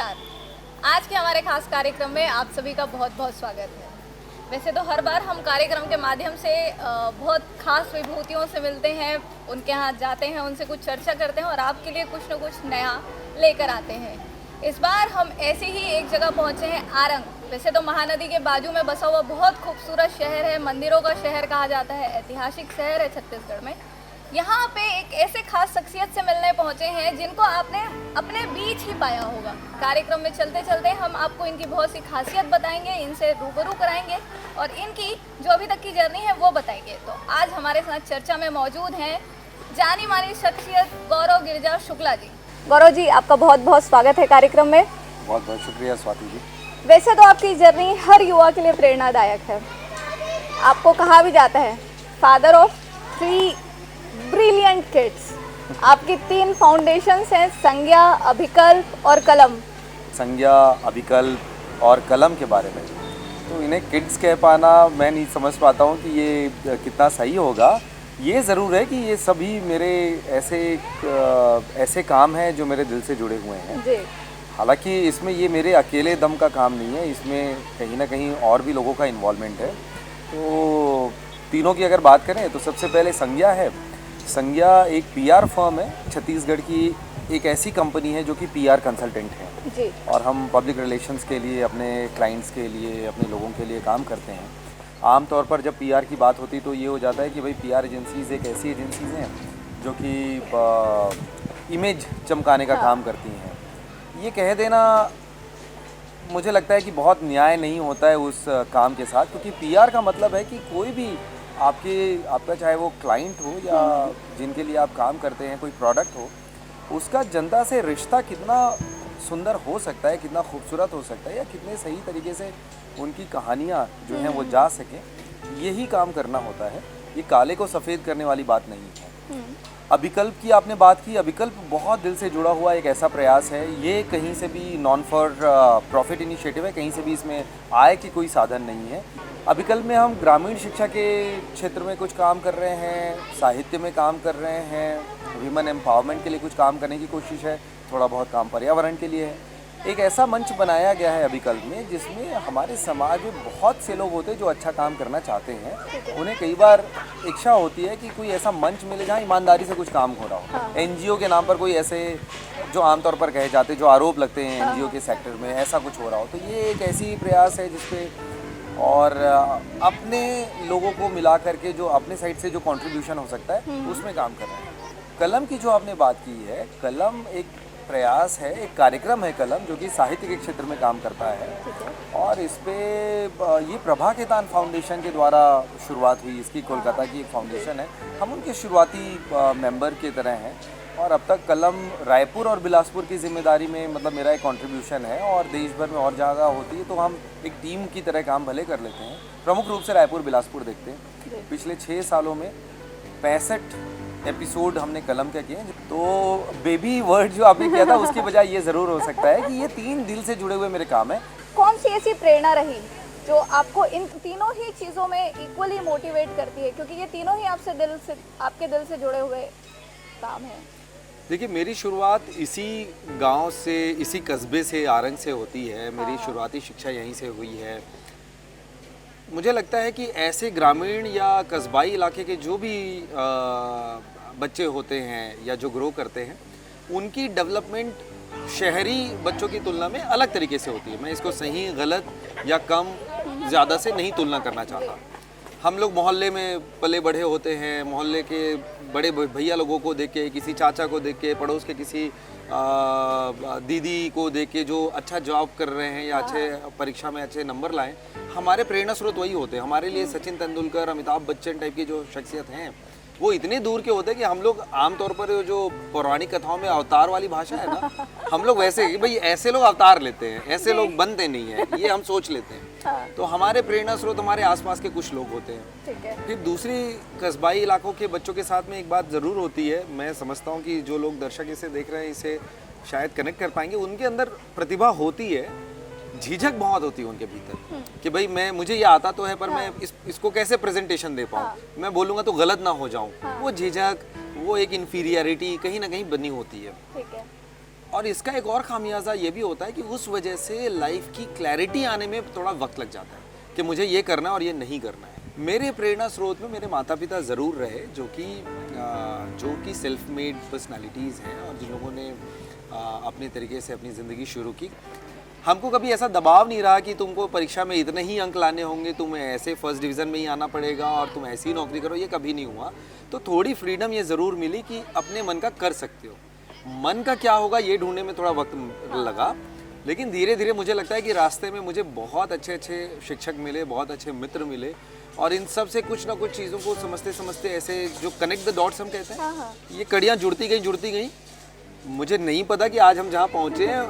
नमस्कार। आज के हमारे खास कार्यक्रम में आप सभी का बहुत बहुत स्वागत है। वैसे तो हर बार हम कार्यक्रम के माध्यम से बहुत खास विभूतियों से मिलते हैं, उनके यहाँ जाते हैं, उनसे कुछ चर्चा करते हैं और आपके लिए कुछ न कुछ नया लेकर आते हैं। इस बार हम ऐसे ही एक जगह पहुँचे हैं, आरंग। वैसे तो महानदी के बाजू में बसा हुआ बहुत खूबसूरत शहर है, मंदिरों का शहर कहा जाता है, ऐतिहासिक शहर है छत्तीसगढ़ में। यहाँ पे एक ऐसे खास शख्सियत से मिलने पहुँचे हैं जिनको आपने अपने बीच ही पाया होगा। कार्यक्रम में चलते चलते हम आपको इनकी बहुत सी खासियत बताएंगे, इनसे रूबरू कराएंगे और इनकी जो अभी तक की जर्नी है वो बताएंगे। तो आज हमारे साथ चर्चा में मौजूद हैं जानी मानी शख्सियत गौरव गिरिजा शुक्ला जी। गौरव जी, आपका बहुत बहुत स्वागत है कार्यक्रम में। बहुत बहुत शुक्रिया स्वाति जी। वैसे तो आपकी जर्नी हर युवा के लिए प्रेरणादायक है। आपको कहा भी जाता है फादर ऑफ 3 ब्रिलियंट किड्स। आपकी 3 फाउंडेशंस हैं, संज्ञा, अभिकल्प और कलम। संज्ञा, अभिकल्प और कलम के बारे में तो इन्हें किड्स कह पाना मैं नहीं समझ पाता हूँ कि ये कितना सही होगा। ये ज़रूर है कि ये सभी मेरे ऐसे काम हैं जो मेरे दिल से जुड़े हुए हैं जी। हालांकि इसमें ये मेरे अकेले दम का काम नहीं है, इसमें कहीं ना कहीं और भी लोगों का इन्वॉल्वमेंट है। तो तीनों की अगर बात करें तो सबसे पहले संज्ञा है। संज्ञा एक पीआर फर्म है, छत्तीसगढ़ की एक ऐसी कंपनी है जो कि पीआर कंसल्टेंट है जी। और हम पब्लिक रिलेशंस के लिए, अपने क्लाइंट्स के लिए, अपने लोगों के लिए काम करते हैं। आमतौर पर जब पीआर की बात होती तो ये हो जाता है कि भाई पीआर एजेंसीज़ एक ऐसी एजेंसीज़ हैं जो कि इमेज चमकाने का काम करती हैं। ये कह देना मुझे लगता है कि बहुत न्याय नहीं होता है उस काम के साथ, क्योंकि पीआर का मतलब है कि कोई भी आपका चाहे वो क्लाइंट हो या जिनके लिए आप काम करते हैं, कोई प्रोडक्ट हो, उसका जनता से रिश्ता कितना सुंदर हो सकता है, कितना खूबसूरत हो सकता है या कितने सही तरीके से उनकी कहानियाँ जो हैं वो जा सकें, यही काम करना होता है। ये काले को सफ़ेद करने वाली बात नहीं है। अभिकल्प की आपने बात की। अभिकल्प बहुत दिल से जुड़ा हुआ एक ऐसा प्रयास है। ये कहीं से भी नॉन फॉर प्रॉफिट इनिशिएटिव है, कहीं से भी इसमें आय की कोई साधन नहीं है। अभिकल्प में हम ग्रामीण शिक्षा के क्षेत्र में कुछ काम कर रहे हैं, साहित्य में काम कर रहे हैं, ह्यूमन एम्पावरमेंट के लिए कुछ काम करने की कोशिश है, थोड़ा बहुत काम पर्यावरण के लिए है। एक ऐसा मंच बनाया गया है अभिकल्प में जिसमें हमारे समाज में बहुत से लोग होते हैं जो अच्छा काम करना चाहते हैं। उन्हें कई बार इच्छा होती है कि कोई ऐसा मंच मिले जहाँ ईमानदारी से कुछ काम हो रहा हो। एनजीओ के नाम पर कोई ऐसे जो आमतौर पर कहे जाते, जो आरोप लगते हैं एनजीओ के सेक्टर में, ऐसा कुछ हो रहा हो, तो ये एक ऐसी प्रयास है जिसपे और अपने लोगों को मिला करके जो अपने साइड से जो कंट्रीब्यूशन हो सकता है उसमें काम कर रहे हैं। कलम की जो आपने बात की है, कलम एक प्रयास है, एक कार्यक्रम है कलम, जो कि साहित्य के क्षेत्र में काम करता है और इस पे ये प्रभा केतान फाउंडेशन के द्वारा शुरुआत हुई। इसकी कोलकाता की एक फाउंडेशन है, हम उनके शुरुआती मेंबर की तरह हैं और अब तक कलम रायपुर और बिलासपुर की जिम्मेदारी में मतलब मेरा एक कंट्रीब्यूशन है और देश भर में और जगह होती है तो हम एक टीम की तरह काम भले कर लेते हैं। प्रमुख रूप से रायपुर बिलासपुर देखते हैं। पिछले 6 सालों में 65 एपिसोड हमने कलम के किए। तो बेबी वर्ड जो आपने किया था उसकी बजाय ये ज़रूर हो सकता है कि ये 3 दिल से जुड़े हुए मेरे काम है। कौन सी ऐसी प्रेरणा रही जो आपको इन तीनों ही चीज़ों में इक्वली मोटिवेट करती है, क्योंकि ये तीनों ही आपके दिल से जुड़े हुए काम हैं? देखिए, मेरी शुरुआत इसी गांव से, इसी कस्बे से, आरंग से होती है। मेरी शुरुआती शिक्षा यहीं से हुई है। मुझे लगता है कि ऐसे ग्रामीण या कस्बाई इलाके के जो भी बच्चे होते हैं या जो ग्रो करते हैं, उनकी डेवलपमेंट शहरी बच्चों की तुलना में अलग तरीके से होती है। मैं इसको सही, गलत या कम ज़्यादा से नहीं तुलना करना चाहता। हम लोग मोहल्ले में पले बढ़े होते हैं, मोहल्ले के बड़े भैया लोगों को देख के, किसी चाचा को देख के, पड़ोस के किसी दीदी को देख के जो अच्छा जॉब कर रहे हैं या अच्छे परीक्षा में अच्छे नंबर लाएं, हमारे प्रेरणा स्रोत वही होते हैं। हमारे लिए सचिन तेंदुलकर, अमिताभ बच्चन टाइप की जो शख्सियत हैं वो इतने दूर के होते हैं कि हम लोग आमतौर पर जो पौराणिक कथाओं में अवतार वाली भाषा है ना, हम लोग वैसे कि भाई ऐसे लोग अवतार लेते हैं, ऐसे लोग बनते नहीं हैं, ये हम सोच लेते हैं। तो हमारे प्रेरणा स्रोत हमारे आसपास के कुछ लोग होते हैं। फिर दूसरी कस्बाई इलाकों के बच्चों के साथ में एक बात ज़रूर होती है, मैं समझता हूँ कि जो लोग दर्शक इसे देख रहे हैं इसे शायद कनेक्ट कर पाएंगे। उनके अंदर प्रतिभा होती है, झिझक बहुत होती है उनके भीतर कि भाई मुझे ये आता तो है पर मैं इसको कैसे प्रेजेंटेशन दे पाऊँ, मैं बोलूँगा तो गलत ना हो जाऊँ। वो झिझक, वो एक इन्फीरियरिटी कहीं ना कहीं बनी होती है। ठीक है। और इसका एक और खामियाजा ये भी होता है कि उस वजह से लाइफ की क्लैरिटी आने में थोड़ा वक्त लग जाता है कि मुझे ये करना है और ये नहीं करना है। मेरे प्रेरणा स्रोत में मेरे माता पिता ज़रूर रहे, जो कि सेल्फ मेड पर्सनालिटीज़ हैं और जिन लोगों ने अपने तरीके से अपनी ज़िंदगी शुरू की। हमको कभी ऐसा दबाव नहीं रहा कि तुमको परीक्षा में इतने ही अंक लाने होंगे, तुम्हें ऐसे फर्स्ट डिवीज़न में ही आना पड़ेगा और तुम ऐसी ही नौकरी करो, ये कभी नहीं हुआ। तो थोड़ी फ्रीडम ये ज़रूर मिली कि अपने मन का कर सकते हो। मन का क्या होगा ये ढूंढने में थोड़ा वक्त लगा, लेकिन धीरे धीरे मुझे लगता है कि रास्ते में मुझे बहुत अच्छे अच्छे शिक्षक मिले, बहुत अच्छे मित्र मिले और इन सब से कुछ ना कुछ चीज़ों को समझते समझते ऐसे जो कनेक्ट द डॉट्स हम कहते हैं, ये कड़ियाँ जुड़ती गई। मुझे नहीं पता कि आज हम जहाँ पहुँचे हैं,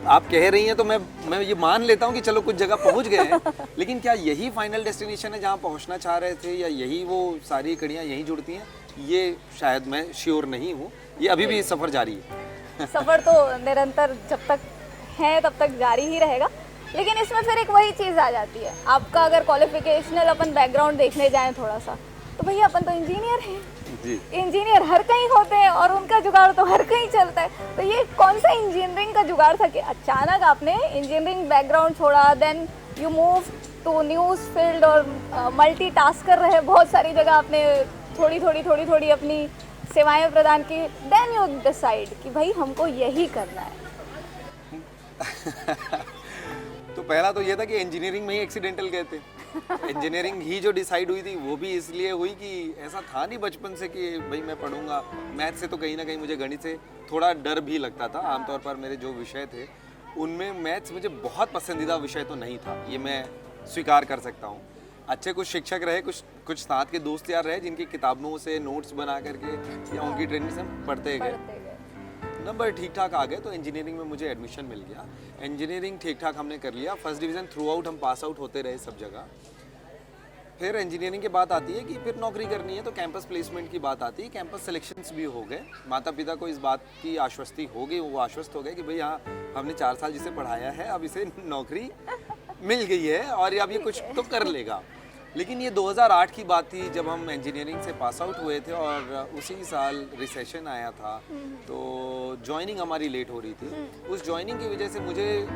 आप कह रही हैं तो मैं ये मान लेता हूँ कि चलो कुछ जगह पहुँच गए हैं, लेकिन क्या यही फाइनल डेस्टिनेशन है जहाँ पहुँचना चाह रहे थे या यही वो सारी कड़ियाँ यहीं जुड़ती हैं, ये शायद मैं श्योर नहीं हूँ। ये अभी भी सफ़र जारी है। सफ़र तो निरंतर जब तक है तब तक जारी ही रहेगा, लेकिन इसमें फिर एक वही चीज़ आ जाती है। आपका अगर क्वालिफिकेशनल अपन बैकग्राउंड देखने जाएं थोड़ा सा, तो भैया अपन तो इंजीनियर हैं जी। इंजीनियर हर कहीं होते हैं और उनका जुगाड़ तो हर कहीं चलता है। तो ये कौन सा इंजीनियरिंग का जुगाड़ था कि अचानक आपने इंजीनियरिंग बैकग्राउंड छोड़ा, then you move to news field और मल्टीटास्क कर रहे हैं, बहुत सारी जगह आपने थोड़ी अपनी सेवाएं प्रदान की, देन यू डिसाइड कि भाई हमको यही करना है। तो पहला तो ये था कि इंजीनियरिंग में ही एक्सीडेंटल गए थे। इंजीनियरिंग ही जो डिसाइड हुई थी वो भी इसलिए हुई कि ऐसा था नहीं बचपन से कि भाई मैं पढ़ूंगा मैथ से, तो कहीं ना कहीं मुझे गणित से थोड़ा डर भी लगता था। आमतौर पर मेरे जो विषय थे उनमें मैथ्स मुझे बहुत पसंदीदा विषय तो नहीं था, ये मैं स्वीकार कर सकता हूँ। अच्छे कुछ शिक्षक रहे, कुछ साथ के दोस्त यार रहे जिनकी किताबों से नोट्स बना करके या उनकी ट्रेनिंग से हम पढ़ते गए, नंबर ठीक ठाक आ गए तो इंजीनियरिंग में मुझे एडमिशन मिल गया। इंजीनियरिंग ठीक ठाक हमने कर लिया, फर्स्ट डिवीज़न थ्रू आउट हम पास आउट होते रहे सब जगह। फिर इंजीनियरिंग की बात आती है कि फिर नौकरी करनी है तो कैंपस प्लेसमेंट की बात आती है, कैंपस सिलेक्शंस भी हो गए। माता पिता को इस बात की आश्वस्ति हो गई, वो आश्वस्त हो गए कि भाई हाँ हमने 4 साल जिसे पढ़ाया है अब इसे नौकरी मिल गई है और अब ये कुछ तो कर लेगा। लेकिन ये 2008 की बात थी जब हम इंजीनियरिंग से पास आउट हुए थे और उसी साल रिसेशन आया था, तो ज्वाइनिंग हमारी लेट हो रही थी। उस ज्वाइनिंग की वजह से मुझे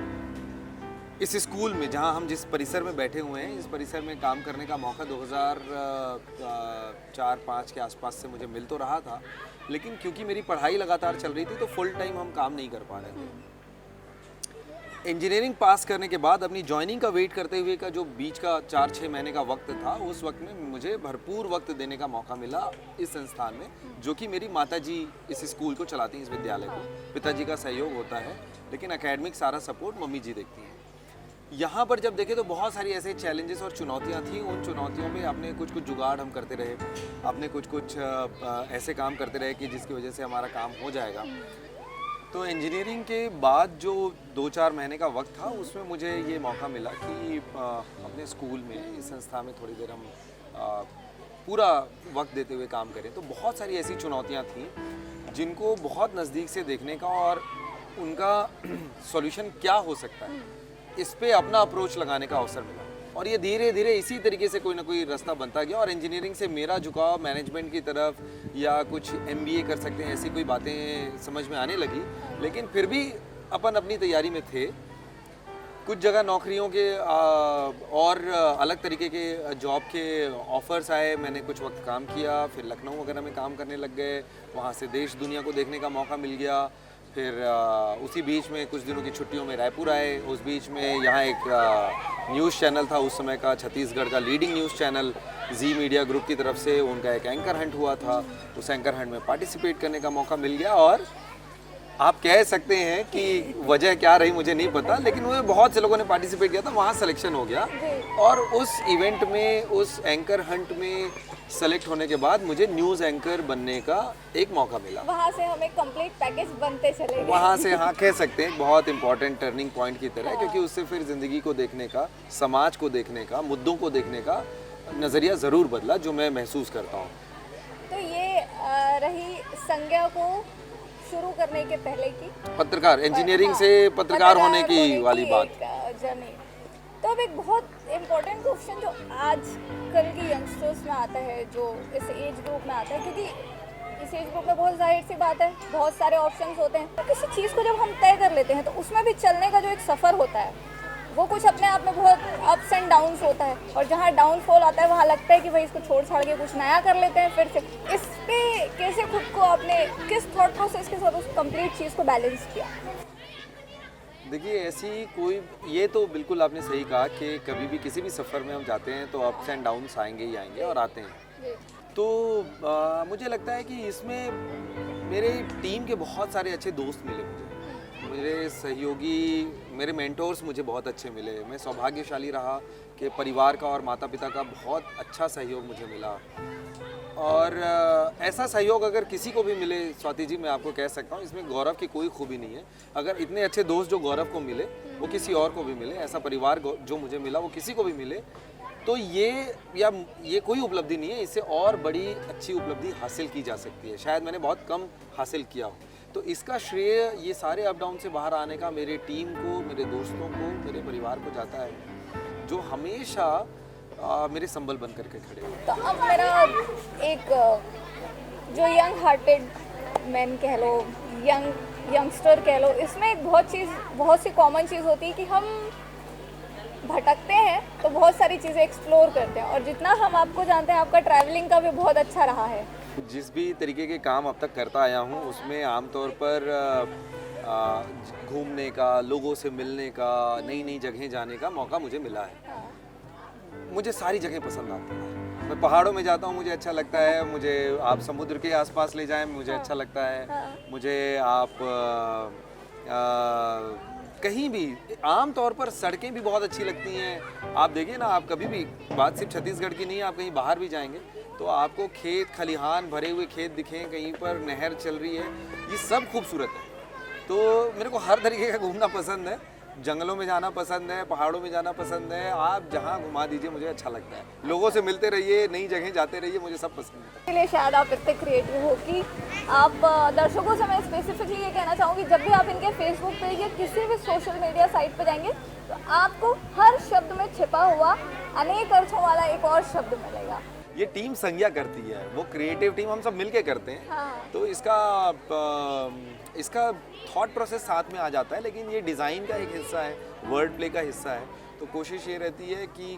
इस स्कूल में जहां हम जिस परिसर में बैठे हुए हैं, इस परिसर में काम करने का मौका 2004-05 के आसपास से मुझे मिल तो रहा था, लेकिन क्योंकि मेरी पढ़ाई लगातार चल रही थी तो फुल टाइम हम काम नहीं कर पा रहे थे। इंजीनियरिंग पास करने के बाद अपनी ज्वाइनिंग का वेट करते हुए का जो बीच का 4-6 महीने का वक्त था, उस वक्त में मुझे भरपूर वक्त देने का मौका मिला इस संस्थान में, जो कि मेरी माताजी इस स्कूल को चलाती हैं, इस विद्यालय को। पिताजी का सहयोग होता है लेकिन एकेडमिक सारा सपोर्ट मम्मी जी देखती हैं। यहाँ पर जब देखें तो बहुत सारी ऐसे चैलेंजेस और चुनौतियाँ थी। उन चुनौतियों में अपने कुछ जुगाड़ हम करते रहे, अपने कुछ ऐसे काम करते रहे कि जिसकी वजह से हमारा काम हो जाएगा। तो इंजीनियरिंग के बाद जो 2-4 महीने का वक्त था उसमें मुझे ये मौका मिला कि अपने स्कूल में इस संस्था में थोड़ी देर हम पूरा वक्त देते हुए काम करें। तो बहुत सारी ऐसी चुनौतियाँ थीं जिनको बहुत नज़दीक से देखने का और उनका सॉल्यूशन क्या हो सकता है, इस पे अपना अप्रोच लगाने का अवसर मिला। और ये धीरे धीरे इसी तरीके से कोई ना कोई रास्ता बनता गया और इंजीनियरिंग से मेरा झुकाव मैनेजमेंट की तरफ या कुछ MBA कर सकते हैं ऐसी कोई बातें समझ में आने लगी। लेकिन फिर भी अपन अपनी तैयारी में थे। कुछ जगह नौकरियों के और अलग तरीके के जॉब के ऑफ़र्स आए, मैंने कुछ वक्त काम किया, फिर लखनऊ वगैरह में काम करने लग गए, वहाँ से देश दुनिया को देखने का मौका मिल गया। फिर उसी बीच में कुछ दिनों की छुट्टियों में रायपुर आए। उस बीच में यहाँ एक न्यूज़ चैनल था उस समय का, छत्तीसगढ़ का लीडिंग न्यूज़ चैनल जी मीडिया ग्रुप की तरफ से, उनका एक एंकर हंट हुआ था। उस एंकर हंट में पार्टिसिपेट करने का मौका मिल गया और आप कह सकते हैं कि वजह क्या रही मुझे नहीं पता, लेकिन वो बहुत से लोगों ने पार्टिसिपेट किया था, वहाँ सिलेक्शन हो गया। और उस इवेंट में, उस एंकर हंट में सेलेक्ट होने के बाद मुझे न्यूज़ एंकर बनने का एक मौका मिला। वहाँ से हम एक कंप्लीट पैकेज बनते चले गए। वहाँ से हाँ कह सकते हैं बहुत इंपॉर्टेंट टर्निंग पॉइंट की तरह, क्योंकि उससे फिर ज़िंदगी को देखने का, समाज को देखने का, मुद्दों को देखने का नज़रिया ज़रूर बदला, जो मैं महसूस करता हूँ। तो ये रही संज्ञा को शुरू करने के पहले की पत्रकार, इंजीनियरिंग से पत्रकार होने की वाली बात जर्नी। तो अब एक बहुत इम्पोर्टेंट क्वेश्चन जो आज कल के यंगस्टर्स में आता है, जो इस एज ग्रुप में आता है, क्योंकि इस इस एज ग्रुप में बहुत जाहिर सी बात है, बहुत सारे ऑप्शंस होते हैं। तो किसी चीज़ को जब हम तय कर लेते हैं तो उसमें भी चलने का जो एक सफ़र होता है वो कुछ अपने आप में बहुत अप्स एंड डाउन्स होता है, और जहाँ डाउनफॉल आता है वहाँ लगता है कि भाई इसको छोड़ छाड़ के कुछ नया कर लेते हैं फिर से। इस पे कैसे खुद को आपने किस थॉट प्रोसेस के साथ उस कंप्लीट चीज़ को बैलेंस किया? देखिए ऐसी कोई, ये तो बिल्कुल आपने सही कहा कि कभी भी किसी भी सफ़र में हम जाते हैं तो अप्स एंड डाउन्स आएंगे ही आएंगे और आते हैं। तो मुझे लगता है कि इसमें मेरे टीम के बहुत सारे अच्छे दोस्त मिले मेरे सहयोगी, मेरे मेंटोर्स मुझे बहुत अच्छे मिले। मैं सौभाग्यशाली रहा कि परिवार का और माता पिता का बहुत अच्छा सहयोग मुझे मिला। और ऐसा सहयोग अगर किसी को भी मिले स्वाति जी, मैं आपको कह सकता हूँ इसमें गौरव की कोई खूबी नहीं है। अगर इतने अच्छे दोस्त जो गौरव को मिले वो किसी और को भी मिले, ऐसा परिवार जो मुझे मिला वो किसी को भी मिले, तो ये कोई उपलब्धि नहीं है, इससे और बड़ी अच्छी उपलब्धि हासिल की जा सकती है। शायद मैंने बहुत कम हासिल किया हो, तो इसका श्रेय ये सारे अप डाउन से बाहर आने का मेरे टीम को, मेरे दोस्तों को, मेरे परिवार को जाता है, जो हमेशा मेरे संबल बन करके खड़े हैं। तो अब मेरा एक जो यंग हार्टेड मैन कह लो, यंगस्टर कह लो, इसमें एक बहुत सी कॉमन चीज़ होती है कि हम भटकते हैं तो बहुत सारी चीज़ें एक्सप्लोर करते हैं, और जितना हम आपको जानते हैं आपका ट्रैवलिंग का भी बहुत अच्छा रहा है। जिस भी तरीके के काम अब तक करता आया हूँ उसमें आमतौर पर घूमने का, लोगों से मिलने का, नई नई जगह जाने का मौका मुझे मिला है। मुझे सारी जगह पसंद आती हैं। मैं पहाड़ों में जाता हूँ, मुझे अच्छा लगता है। मुझे आप समुद्र के आसपास ले जाएं, मुझे अच्छा लगता है। मुझे आप कहीं भी, आम तौर पर सड़कें भी बहुत अच्छी लगती हैं। आप देखिए ना, आप कभी भी, बात सिर्फ छत्तीसगढ़ की नहीं है, आप कहीं बाहर भी जाएंगे तो आपको खेत खलिहान भरे हुए खेत दिखें, कहीं पर नहर चल रही है, ये सब खूबसूरत है। तो मेरे को हर तरीके का घूमना पसंद है, जंगलों में जाना पसंद है, पहाड़ों में जाना पसंद है। आप जहाँ घुमा दीजिए मुझे अच्छा लगता है। लोगों से मिलते रहिए, नई जगह जाते रहिए, मुझे सब पसंद है। इसलिए शायद आप इतने क्रिएटिव हो कि आप दर्शकों से मैं स्पेसिफिकली ये कहना चाहूँगी, जब भी आप इनके फेसबुक पेज या किसी भी सोशल मीडिया साइट पर जाएंगे तो आपको हर शब्द में छिपा हुआ अनेक अर्थों वाला एक और शब्द मिलेगा। ये टीम संज्ञा करती है, वो क्रिएटिव टीम हम सब मिलके करते हैं। हाँ। तो इसका थॉट प्रोसेस साथ में आ जाता है, लेकिन ये डिज़ाइन का एक हिस्सा है, वर्ड प्ले का हिस्सा है। तो कोशिश ये रहती है कि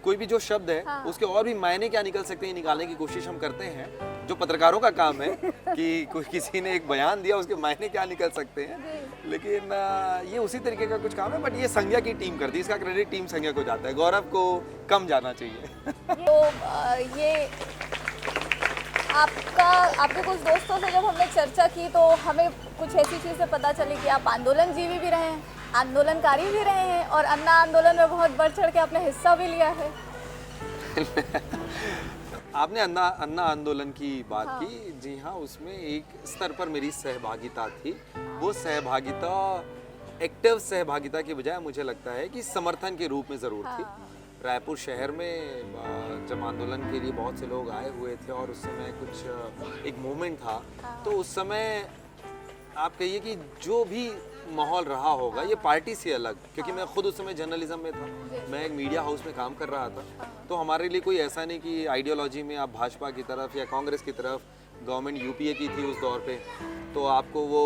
कोई भी जो शब्द है, हाँ, उसके और भी मायने क्या निकल सकते हैं, निकालने की कोशिश हम करते हैं। जो पत्रकारों का काम है कि किसी ने एक बयान दिया, उसके मायने क्या निकल सकते हैं। लेकिन ये उसी तरीके का कुछ काम है, बट ये संज्ञा की टीम करती है, इसका क्रेडिट टीम संज्ञा को जाता है। गौरव को कम जाना चाहिए। तो ये आपके कुछ दोस्तों से जब हमने चर्चा की तो हमें कुछ ऐसी चीज़ें पता चली कि आप आंदोलनजीवी भी रहे हैं, आंदोलनकारी भी रहे हैं, और अन्ना आंदोलन में बहुत बढ़ चढ़ के आपने हिस्सा भी लिया है। आपने अन्ना आंदोलन की बात की, जी हाँ, उसमें एक स्तर पर मेरी सहभागिता थी। वो सहभागिता एक्टिव सहभागिता की बजाय मुझे लगता है कि समर्थन के रूप में ज़रूर थी। रायपुर शहर में जब आंदोलन के लिए बहुत से लोग आए हुए थे और उस समय कुछ एक मोमेंट था, तो उस समय आप कहिए कि जो भी माहौल रहा होगा, ये पार्टी से अलग, क्योंकि मैं खुद उस समय जर्नलिज्म में था, मैं एक मीडिया हाउस में काम कर रहा था। तो हमारे लिए कोई ऐसा नहीं कि आइडियोलॉजी में आप भाजपा की तरफ या कांग्रेस की तरफ, गवर्नमेंट यूपीए की थी उस दौर पे, तो आपको वो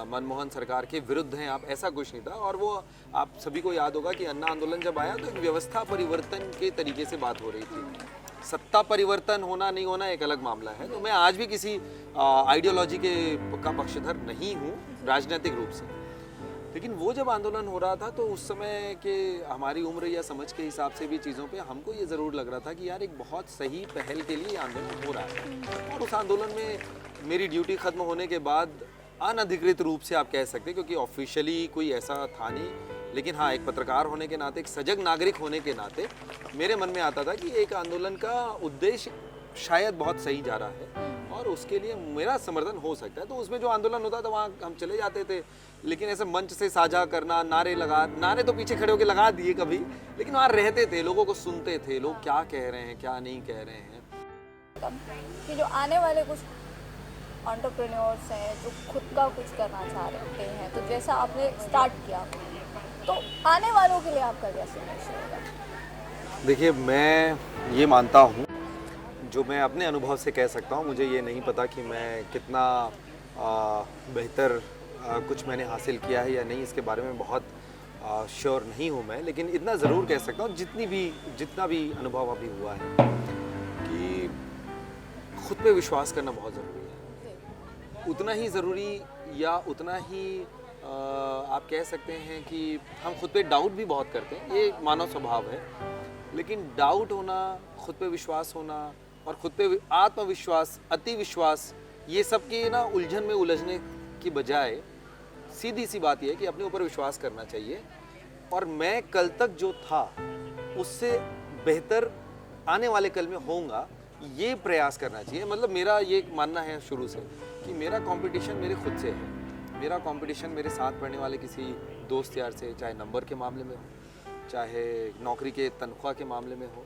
मनमोहन सरकार के विरुद्ध हैं आप, ऐसा कुछ नहीं था। और वो आप सभी को याद होगा कि अन्ना आंदोलन जब आया तो एक व्यवस्था परिवर्तन के तरीके से बात हो रही थी। सत्ता परिवर्तन होना नहीं होना एक अलग मामला है। तो मैं आज भी किसी आइडियोलॉजी का पक्षधर नहीं हूँ राजनीतिक रूप से, लेकिन वो जब आंदोलन हो रहा था तो उस समय के हमारी उम्र या समझ के हिसाब से भी चीज़ों पे हमको ये ज़रूर लग रहा था कि यार एक बहुत सही पहल के लिए आंदोलन हो रहा है। और उस आंदोलन में मेरी ड्यूटी ख़त्म होने के बाद अनधिकृत रूप से आप कह सकते हैं, क्योंकि ऑफिशियली कोई ऐसा था नहीं, लेकिन हाँ, एक पत्रकार होने के नाते, एक सजग नागरिक होने के नाते मेरे मन में आता था कि एक आंदोलन का उद्देश्य शायद बहुत सही जा रहा है और उसके लिए मेरा समर्थन हो सकता है। तो उसमें जो आंदोलन होता था वहाँ हम चले जाते थे, लेकिन ऐसे मंच से साझा करना, नारे तो पीछे खड़े होकर लगा दिए कभी, लेकिन वहाँ रहते थे, लोगों को सुनते थे, लोग क्या कह रहे हैं क्या नहीं कह रहे हैं। कि जो आने वाले कुछ एंटरप्रेन्योर्स हैं जो खुद का कुछ करना चाह रहे हैं, तो जैसा आपने स्टार्ट किया, तो आने वालों के लिए आपका क्या संदेश रहेगा? देखिए, मैं ये मानता हूँ जो मैं अपने अनुभव से कह सकता हूँ, मुझे ये नहीं पता कि मैं कितना बेहतर कुछ मैंने हासिल किया है या नहीं, इसके बारे में बहुत श्योर नहीं हूँ मैं, लेकिन इतना ज़रूर कह सकता हूँ जितना भी अनुभव अभी हुआ है कि खुद पे विश्वास करना बहुत ज़रूरी है। उतना ही ज़रूरी या उतना ही आप कह सकते हैं कि हम खुद पे डाउट भी बहुत करते हैं, ये मानव स्वभाव है, लेकिन डाउट होना, खुद पे विश्वास होना और खुद पे आत्मविश्वास, अति विश्वास, ये सब की ना उलझन में उलझने की बजाय सीधी सी बात यह है कि अपने ऊपर विश्वास करना चाहिए और मैं कल तक जो था उससे बेहतर आने वाले कल में होऊंगा, ये प्रयास करना चाहिए। मतलब मेरा ये मानना है शुरू से कि मेरा कंपटीशन मेरे खुद से है। मेरा कंपटीशन मेरे साथ पढ़ने वाले किसी दोस्त यार से, चाहे नंबर के मामले में हो, चाहे नौकरी के तनख्वाह के मामले में हो,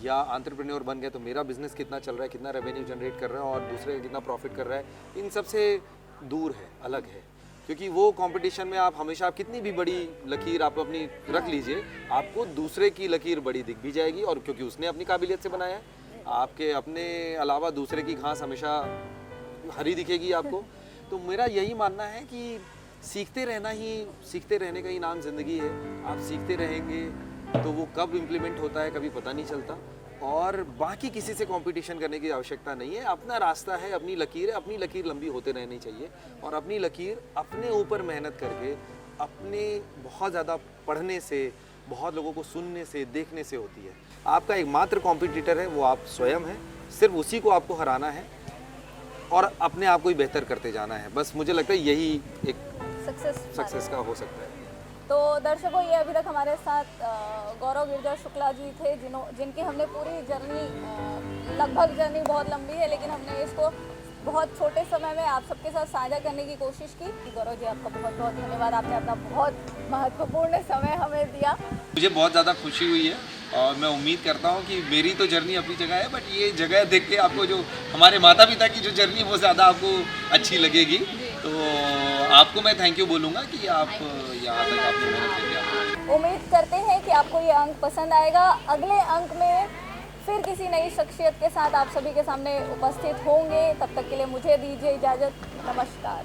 या एंटरप्रेन्योर बन गए तो मेरा बिजनेस कितना चल रहा है, कितना रेवेन्यू जनरेट कर रहा है और दूसरे कितना प्रॉफिट कर रहा है, इन सब से दूर है, अलग है। क्योंकि वो कंपटीशन में आप हमेशा, आप कितनी भी बड़ी लकीर आप अपनी रख लीजिए, आपको दूसरे की लकीर बड़ी दिख भी जाएगी, और क्योंकि उसने अपनी काबिलियत से बनाया है, आपके अपने अलावा दूसरे की घास हमेशा हरी दिखेगी आपको। तो मेरा यही मानना है कि सीखते रहने का ही नाम ज़िंदगी है। आप सीखते रहेंगे तो वो कब इम्प्लीमेंट होता है कभी पता नहीं चलता, और बाकी किसी से कंपटीशन करने की आवश्यकता नहीं है। अपना रास्ता है, अपनी लकीर है, अपनी लकीर लंबी होते रहनी चाहिए, और अपनी लकीर अपने ऊपर मेहनत करके, अपने बहुत ज़्यादा पढ़ने से, बहुत लोगों को सुनने से, देखने से होती है। आपका एकमात्र कॉम्पिटिटर है वो आप स्वयं हैं, सिर्फ उसी को आपको हराना है और अपने आप को ही बेहतर करते जाना है। बस मुझे लगता है यही एक सक्सेस का हो सकता है। तो दर्शकों, ये अभी तक हमारे साथ गौरव गिरजा शुक्ला जी थे, जिनकी हमने पूरी जर्नी, लगभग जर्नी बहुत लंबी है, लेकिन हमने इसको बहुत छोटे समय में आप सबके साथ साझा करने की कोशिश की। गौरव जी, आपका बहुत बहुत धन्यवाद, आपने अपना बहुत महत्वपूर्ण समय हमें दिया। मुझे बहुत ज़्यादा खुशी हुई है और मैं उम्मीद करता हूँ कि मेरी तो जर्नी अपनी जगह है, बट ये जगह देख के आपको, जो हमारे माता पिता की जो जर्नी है वो ज़्यादा आपको अच्छी लगेगी। तो आपको मैं थैंक यू बोलूँगा कि आप यहाँ तक आपने मेहनत करके। उम्मीद करते हैं कि आपको ये अंक पसंद आएगा। अगले अंक में फिर किसी नई शख्सियत के साथ आप सभी के सामने उपस्थित होंगे। तब तक के लिए मुझे दीजिए इजाज़त। नमस्कार।